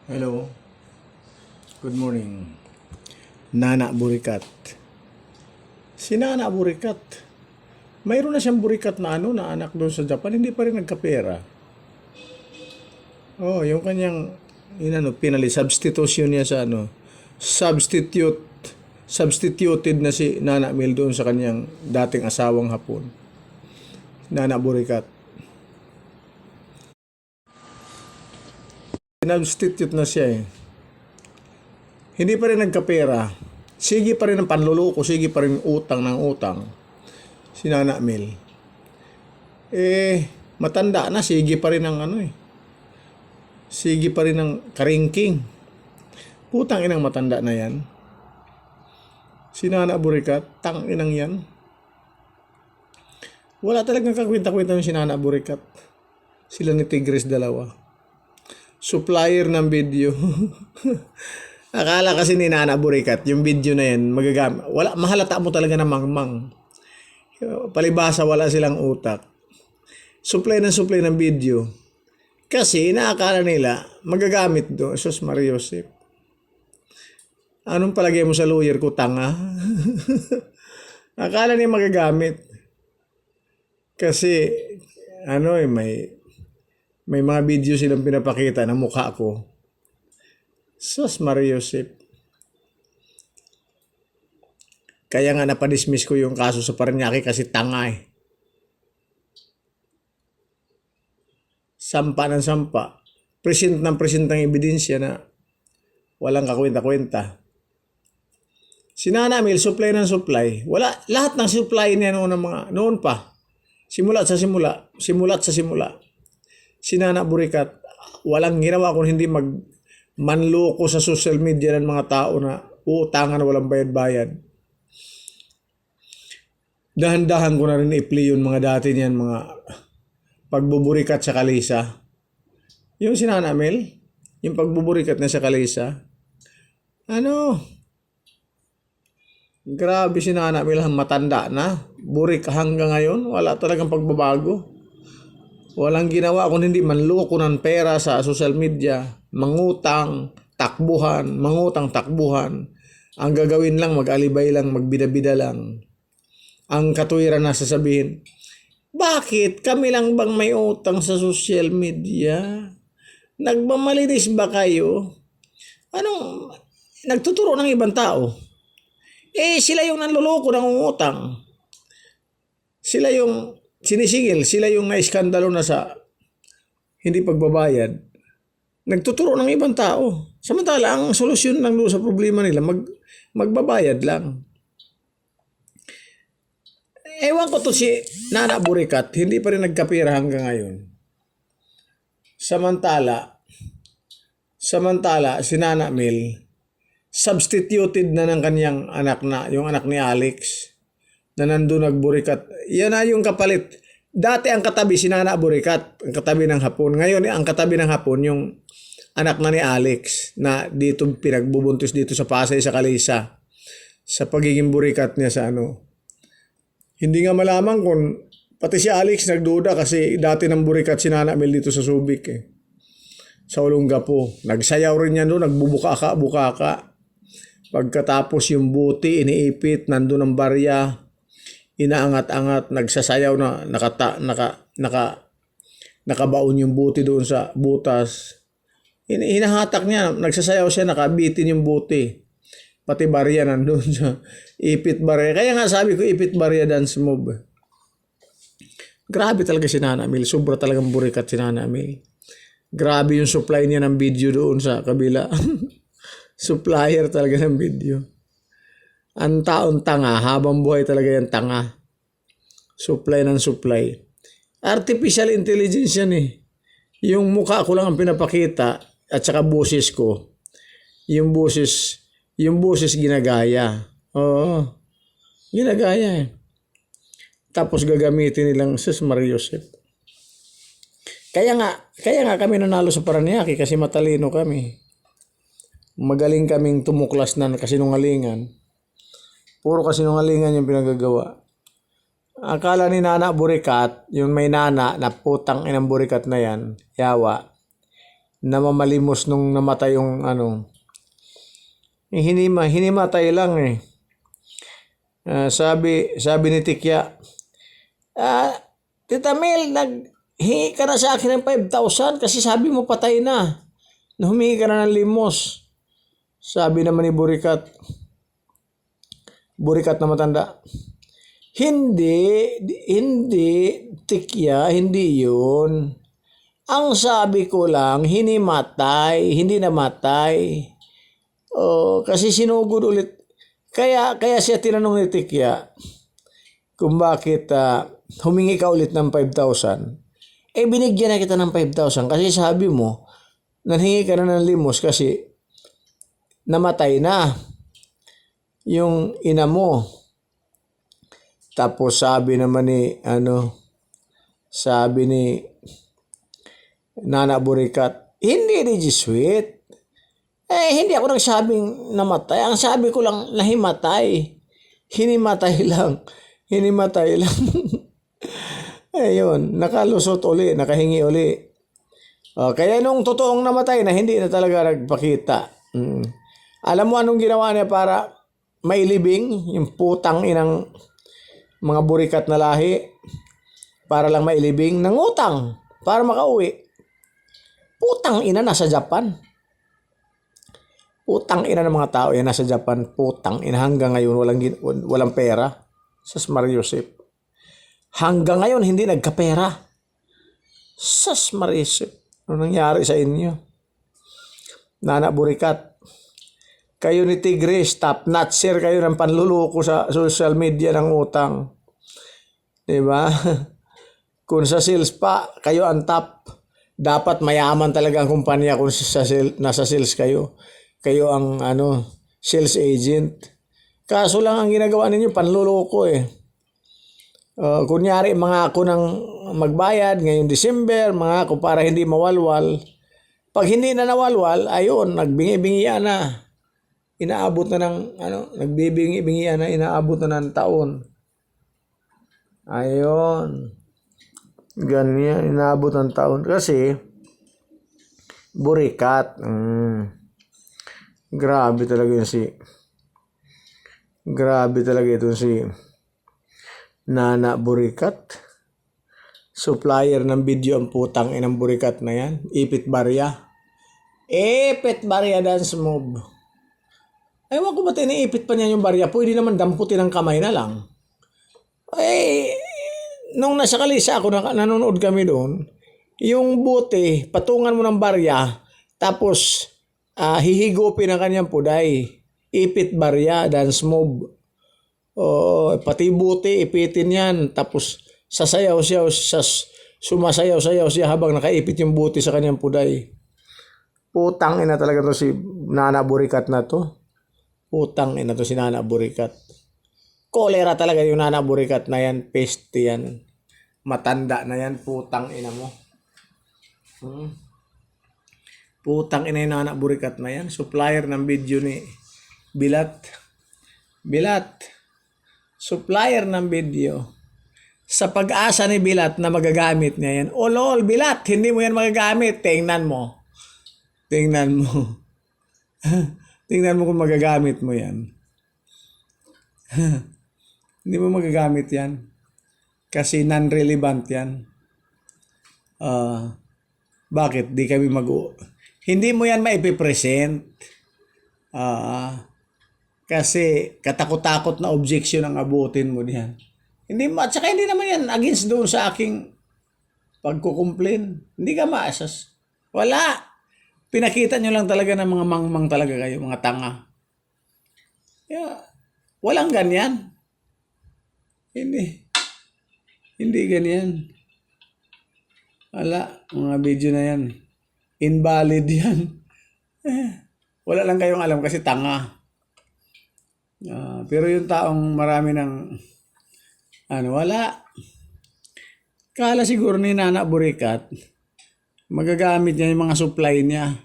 Hello, good morning. Nana Burikat. Si Nana Burikat, mayroon na siyang burikat na na anak doon sa Japan, hindi pa rin nagkapera. Oh, yung kanyang pinali substitution niya sa substituted na si Nana Mil doon sa kanyang dating asawang Hapon. Nana Burikat. Substitute na siya eh. Hindi pa rin nagkapera. Sige pa rin ang panluloko, sige pa rin utang ng utang. Si Nana Mil. Matanda na, sige pa rin ang sige pa rin ang karingking. Putang inang matanda na yan. Si Nana Burikat, tang inang yan. Wala talagang kakwenta-kwenta yung si Nana Burikat. Sila ni Tigres dalawa. Supplier ng video. Akala kasi ni Nana Burikat, yung video na yan, mahalata mo talaga na mangmang. Palibasa, wala silang utak. Supply ng video. Kasi inaakala nila, magagamit do. Sus Maria Josep. Anong palagay mo sa lawyer ko, tanga? Akala niya magagamit. Kasi, may mga video silang pinapakita na mukha ko. Sus Maria Josep. Kaya nga napadismiss ko yung kaso sa Parañaque kasi tanga eh. Sampa ng sampa. Present ng ebidensya na walang kakwenta-kwenta. Si Nana Mil, supply ng supply. Wala, lahat ng supply niya noon pa. Simulat sa simula. Si Nana Burikat, walang ginawa kung hindi manloko sa social media ng mga tao na uutangan na walang bayad-bayad. Dahan-dahan ko na rin i-play yung mga dati niyan, mga pagbuburikat sa Kalisa. Yung si Nana Mil, yung pagbuburikat na sa Kalisa. Grabe si Nana Mil, matanda na. Burik hanggang ngayon, wala talagang pagbabago. Walang ginawa kung hindi manloko ng pera sa social media, mangutang, takbuhan. Ang gagawin lang, mag-alibay lang, magbida-bida lang. Ang katuwiran na sasabihin, bakit kami lang bang may utang sa social media? Nagmamalinis ba kayo? Nagtuturo ng ibang tao? Sila yung nanloloko ng utang. Sila yung sinisigil, sila yung naiskandalo na sa hindi pagbabayad. Nagtuturo ng ibang tao. Samantala, ang solusyon lang doon sa problema nila, magbabayad lang. Ewan ko to si Nana Burikat, hindi pa rin nagkapira hanggang ngayon. Samantala, si Nana Mil, substituted na ng kanyang yung anak ni Alex, na nandun nagburikat. Yan na yung kapalit. Dati ang katabi si Nana Burikat, ang katabi ng Hapon. Ngayon, ang katabi ng Hapon, yung anak na ni Alex, na dito pinagbubuntis dito sa Pasay, sa Kalisa, sa pagiging burikat niya sa Hindi nga malaman kung, pati si Alex nagduda kasi dati ng burikat si Nana Mil dito sa Subic sa Olongapo. Nagsayaw rin yan doon, bukaka. Pagkatapos yung buti, iniipit, nandun ang barya, inaangat-angat, nagsasayaw na nakabaon yung buti doon sa butas. Hinahatak niya, nagsasayaw siya, nakabitin yung buti. Pati barya nandun sa ipit barya. Kaya nga sabi ko, ipit barya dance move. Grabe talaga si Nana Mil. Sobra talagang burikat si Nana Mil. Grabe yung supply niya ng video doon sa kabila. Supplier talaga ng video. Ang taon tanga, habang buhay talaga yung tanga. Supply. Artificial intelligence yan eh. Yung mukha ko lang ang pinapakita at saka boses ko. Yung boses ginagaya. Oo. Ginagaya eh. Tapos gagamitin nilang Sus Maria Josep. Kaya nga kami nanalo sa Parañaque kasi matalino kami. Magaling kaming tumuklas na kasinungalingan. Puro kasinungalingan yung pinagagawa. Akala ni Nana Burikat, yung may nana na putang inang burikat na yan, yawa, namamalimos nung namatay yung ano. Hinimatay lang eh. Sabi ni Tikya, Tita Mel, naghingi ka na sa akin ng 5,000 kasi sabi mo patay na. Humingi ka na ng limos. Sabi naman ni Burikat na matanda, hindi, Tikya, hindi yun. Ang sabi ko lang, hinimatay, hindi namatay. Kasi sinugod ulit. Kaya siya tinanong ni Tikya kung bakit humingi ka ulit ng 5,000. Binigyan na kita ng 5,000 kasi sabi mo, nanhingi ka na ng limos kasi namatay na yung ina mo. Tapos sabi ni Nana Burikat, hindi ni Jesuit. Hindi ako nagsabing namatay. Ang sabi ko lang, nahimatay. Hinimatay lang. Ayun, nakalusot uli, nakahingi uli. Kaya nung totoong namatay na, hindi na talaga nagpakita. Alam mo anong ginawa niya para mailibing yung putang inang mga Burikat na lahi? Para lang mailibing, nangutang para makauwi. Putang ina, nasa Japan. Putang ina ng mga tao yan nasa Japan. Putang ina, hanggang ngayon walang pera. Sas Mariusip. Hanggang ngayon hindi nagkapera. Sas Mariusip. Ano nangyari sa inyo? Nana Burikat. Kayo ni Tigris, top notcher kayo ng panluluko sa social media ng utang. Diba? Kung sa sales pa, kayo ang top. Dapat mayaman talaga ang kumpanya kung nasa sales kayo. Kayo ang sales agent. Kaso lang ang ginagawa ninyo, panluloko eh. Kunyari, mangako ng magbayad ngayong December, mangako para hindi mawalwal. Pag hindi na nawalwal, ayun, nagbingi-bingian na. Inaabot na ng, nagbibingi-bingian na, inaabot na ng taon. Ayun. Ganyan, inaabot ng taon. Kasi, Burikat. Grabe talaga ito si Nana Burikat. Supplier ng video ang putang inang Burikat na yan. Ipit Barya dance move. Ewan ko ba't iniipit pa niya yung barya? Pwede naman damputin ng kamay na lang. Nung nasa Kalisa ako, nanonood kami doon, yung bote, patungan mo ng barya, tapos hihigupin ang kanyang puday. Ipit Barya, dance move. Pati bote, ipitin yan. Tapos sumasayaw-sayaw siya habang nakaipit yung bote sa kanyang puday. Putang ina talaga to si Nana Burikat na to. Putang ina to si Nana Burikat. Kolera talaga yung Nana Burikat na yan. Peste yan. Matanda na yan. Putang ina mo. Putang ina yung Nana Burikat na yan. Supplier ng video ni Bilat. Supplier ng video. Sa pag-asa ni Bilat na magagamit niya yan. Lol, Bilat, hindi mo yan magagamit. Tingnan mo. Tingnan mo kung magagamit mo yan. Hindi mo magagamit yan. Kasi non-relevant yan. Bakit? Di kami hindi mo yan maipipresent. Kasi katakot-takot na objection ang abutin mo diyan. At saka hindi naman yan against doon sa aking pagkukomplain. Hindi ka maasas. Wala. Pinakita nyo lang talaga ng mga mangmang talaga kayo, mga tanga. Walang ganyan. Hindi ganyan. Wala, mga video na yan. Invalid yan. Wala lang kayong alam kasi tanga. Pero yung taong marami ng wala. Kala siguro ni Nana Burikat, magagamit niya yung mga supply niya.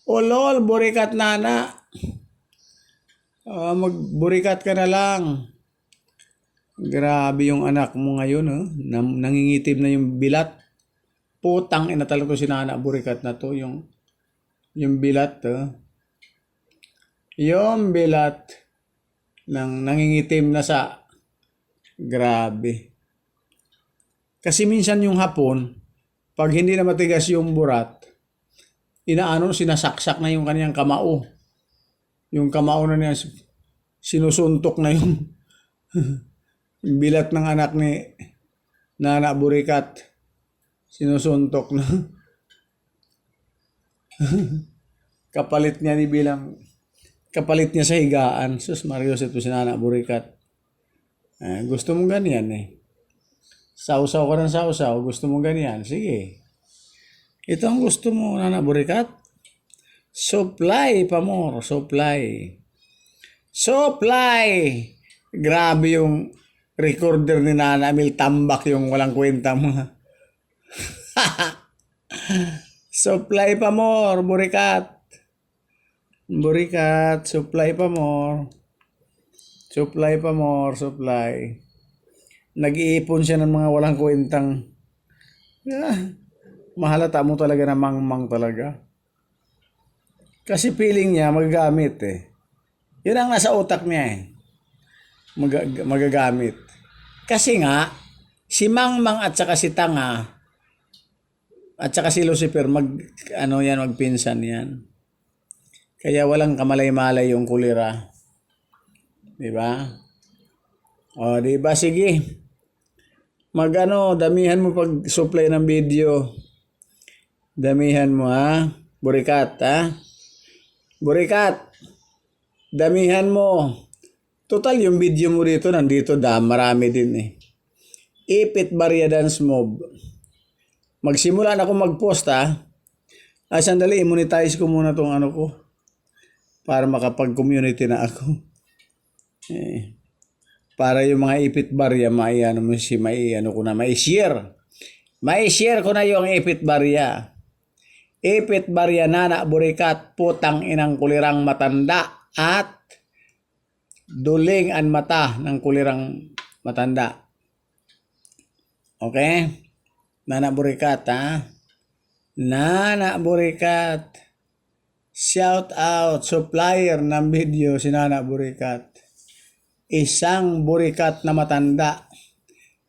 Lol, Burikat Nana. Magburikat ka na lang. Grabe yung anak mo ngayon, nangingitim na yung bilat. Putang ina talaga to si Nana Burikat na to. Yung bilat to. Yung bilat ng nangingitim na sa grabe. Kasi minsan yung hapon, pag hindi na matigas yung burat, sinasaksak na yung kanyang kamao. Yung kamao na niya, sinusuntok na yung bilat ng anak ni Nana Burikat. Sinusuntok na. Kapalit niya sa higaan. Sus Marios, ito si Nana Burikat. Gusto mong ganyan eh. Sausaw ka ng sausaw, gusto mong ganyan. Sige. Ito ang gusto mo, Nana Burikat. Supply pa more, supply. Supply! Grabe yung recorder ni Nana Emil, tambak yung walang kwenta mo. Supply pa more, Burikat. Burikat, supply pa more. Supply pa more, supply. Nag-iipon siya ng mga walang kwentang. Mahalata mo talaga na mangmang talaga. Kasi feeling niya magagamit eh. Yun ang nasa utak niya eh. Magagamit. Kasi nga, si Mangmang at saka si Tanga at saka si Lucifer magpinsan yan. Kaya walang kamalay-malay yung kulira. 'Di ba? O, 'di ba? Sige. Damihan mo pag supply ng video. Damihan mo ha. Burikat ha. Burikat. Damihan mo. Total yung video mo dito nandito marami din eh. Ipit Barya Dance Mob. Magsimula na ako mag-post ha. Sandali, monetize ko muna tong ko. Para makapag-community na ako. Para yung mga Ipit Barya, mai-share. Mai-share ko na yung Ipit Barya. Ipit Barya Nana Burikat, putang inang kulirang matanda at duling ang mata ng kulirang matanda. Okay? Nana Burikat ha? Nana Burikat. Shout out, supplier ng video si Nana Burikat. Isang burikat na matanda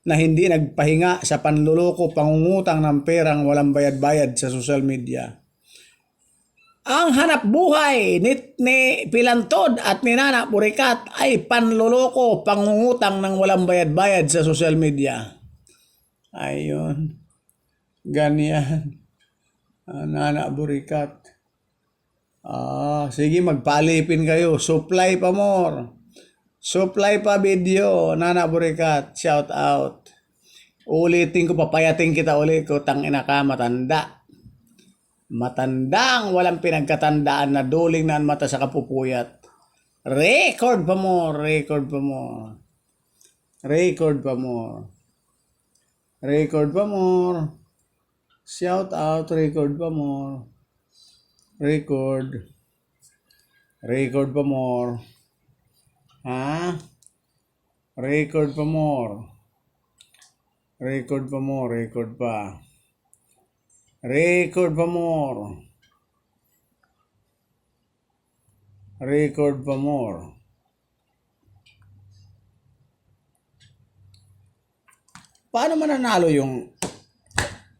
na hindi nagpahinga sa panluloko, pangungutang ng perang walang bayad-bayad sa social media. Ang hanap buhay ni Pilantod at ni Nana Burikat ay panluloko, pangungutang ng walang bayad-bayad sa social media. Ayun. Ganyan. Nana Burikat. Sige, magpalipin kayo. Supply pa more. Supply pa video, Nana Burikat, shout out. Ulitin ko, papayatin kita ulit ko, tangina ka, matanda. Matandang walang pinagkatandaan na duling na ang mata sa kapupuyat. Record pa mo, record pa mo. Record pa mo. Record pa more. Shout out, record pa more. Record. Record pa more. Ha? Record pa more. Record pa more, record pa. Record pa more. Record pa more. Paano mananalo yung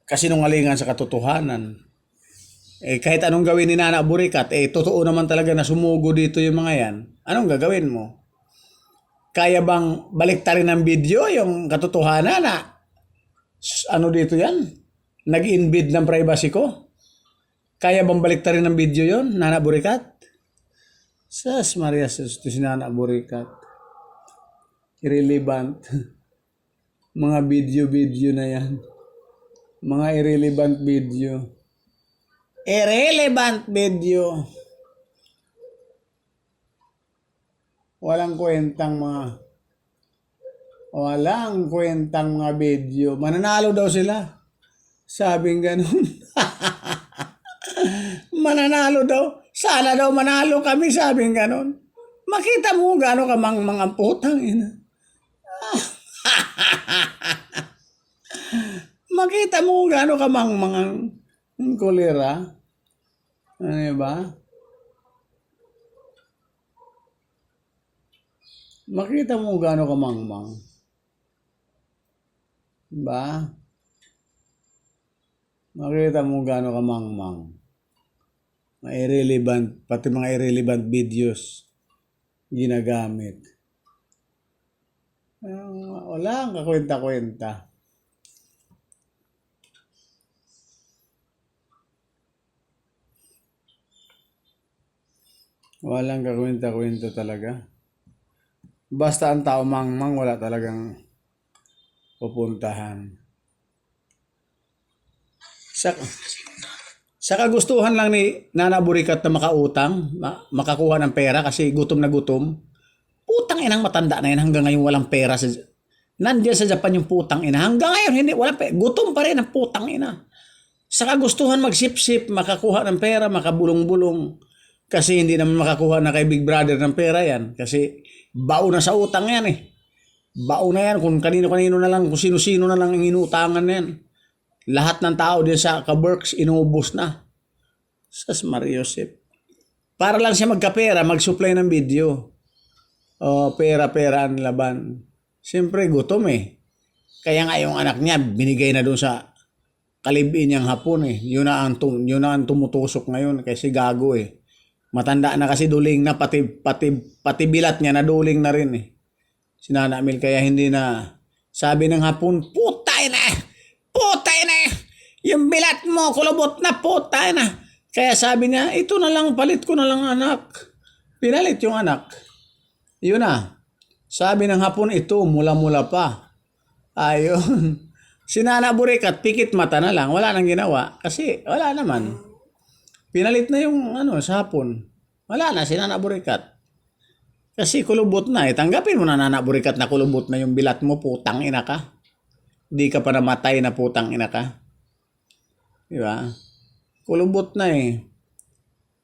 kasinungalingan sa katotohanan? Kahit anong gawin ni Nana Burikat, totoo naman talaga na sumugo dito yung mga yan. Anong gagawin mo? Kaya bang baliktarin ng video yung katotohanan na dito yan? Nag-invade ng privacy ko? Kaya bang baliktarin ng video yon, Nana Burikat? Sas Maria, ito si Nana Burikat. Irrelevant. Mga video na yan. Mga irrelevant video. Irrelevant video. Walang kwentang mga video. Mananalo daw sila. Sabing ganun. Mananalo daw. Sana daw manalo kami, sabing ganun. Makita mo gano'n ka mga putang ina. makita mo kung gaano ka mangmangang kolera. Ano ba? Makita mo kung gaano ka mangmang. Ba? Makita mo kung gaano ka mangmang. Mga irrelevant, pati mga irrelevant videos ginagamit. Wala ang kakwenta-kwenta. Walang kakwenta-kwenta talaga. Basta ang tao mangmang, wala talagang pupuntahan. Sa kagustuhan lang ni Nana Burikat na makautang, makakuha ng pera kasi gutom na gutom. Putang inang matanda na yan hanggang ngayon walang pera. Nandiyan sa Japan yung putang ina. Hanggang ngayon hindi, walang pera. Gutom pa rin ang putang ina. Sa kagustuhan magsip-sip, makakuha ng pera, makabulong-bulong. Kasi hindi naman makakuha na kay Big Brother ng pera yan. Kasi bao na sa utang yan eh. Bao na yan kung kanino-kanino na lang, kung sino-sino na lang ang inutangan na yan. Lahat ng tao din sa Kaberks inubos na. Sas Mariosep. Para lang siya magkapera, mag-supply ng video. Pera-pera ang laban. Siyempre gutom eh. Kaya nga yung anak niya binigay na doon sa kalibin niyang hapon eh. Yun na ang tumutusok ngayon kasi gago eh. Matanda na kasi duling na pati bilat niya na duling na rin eh. Si Nana Mel kaya hindi na sabi ng hapon, putay na! Putay na! Yung bilat mo kulubot na putay na! Kaya sabi niya, ito na lang palit ko na lang anak. Pinalit yung anak. Yun na. Sabi ng hapon ito mula-mula pa. Ayun. Si Nana Burikat pikit mata na lang, wala nang ginawa kasi wala naman. Pinalit na yung sa hapon. Wala na si Nana Burikat. Kasi kulubot na eh. Tanggapin mo na Nana Burikat na kulubot na yung bilat mo. Putang ina ka. Di ka pa namatay na putang ina ka. Diba? Kulubot na eh.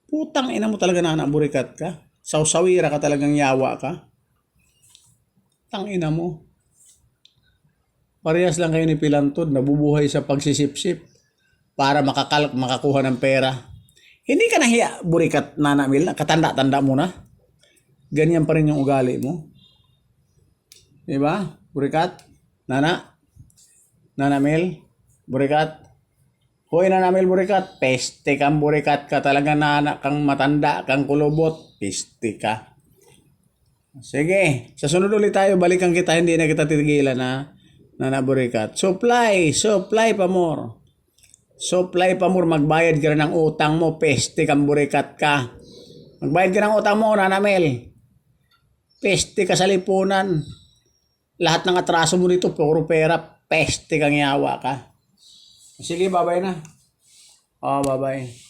Putang ina mo talaga Nana Burikat ka. Sawsawira ka talagang yawa ka. Tang ina mo. Parehas lang kayo ni Pilantod. Nabubuhay sa pagsisipsip. Para makakuha ng pera. Hindi ka nahiya, Burikat, Nana Mel, katanda-tanda mo na. Ganyan pa rin yung ugali mo. Diba? Burikat, Nana Mel, Burikat. Hoy, Nana Mel, Burikat, peste kang Burikat ka talaga na kang matanda, kang kulubot, peste ka. Sige, sa sunod ulit tayo, balikan kita, hindi na kita titigilan na Nana Burikat. Supply pa more. Supply pa more, magbayad ka ng utang mo, peste kang Burikat ka. Magbayad ka ng utang mo, Nana Mel. Peste ka sa lipunan. Lahat ng atraso mo dito, puro pera, peste kang yawa ka. Sige, bye-bye na. Bye-bye.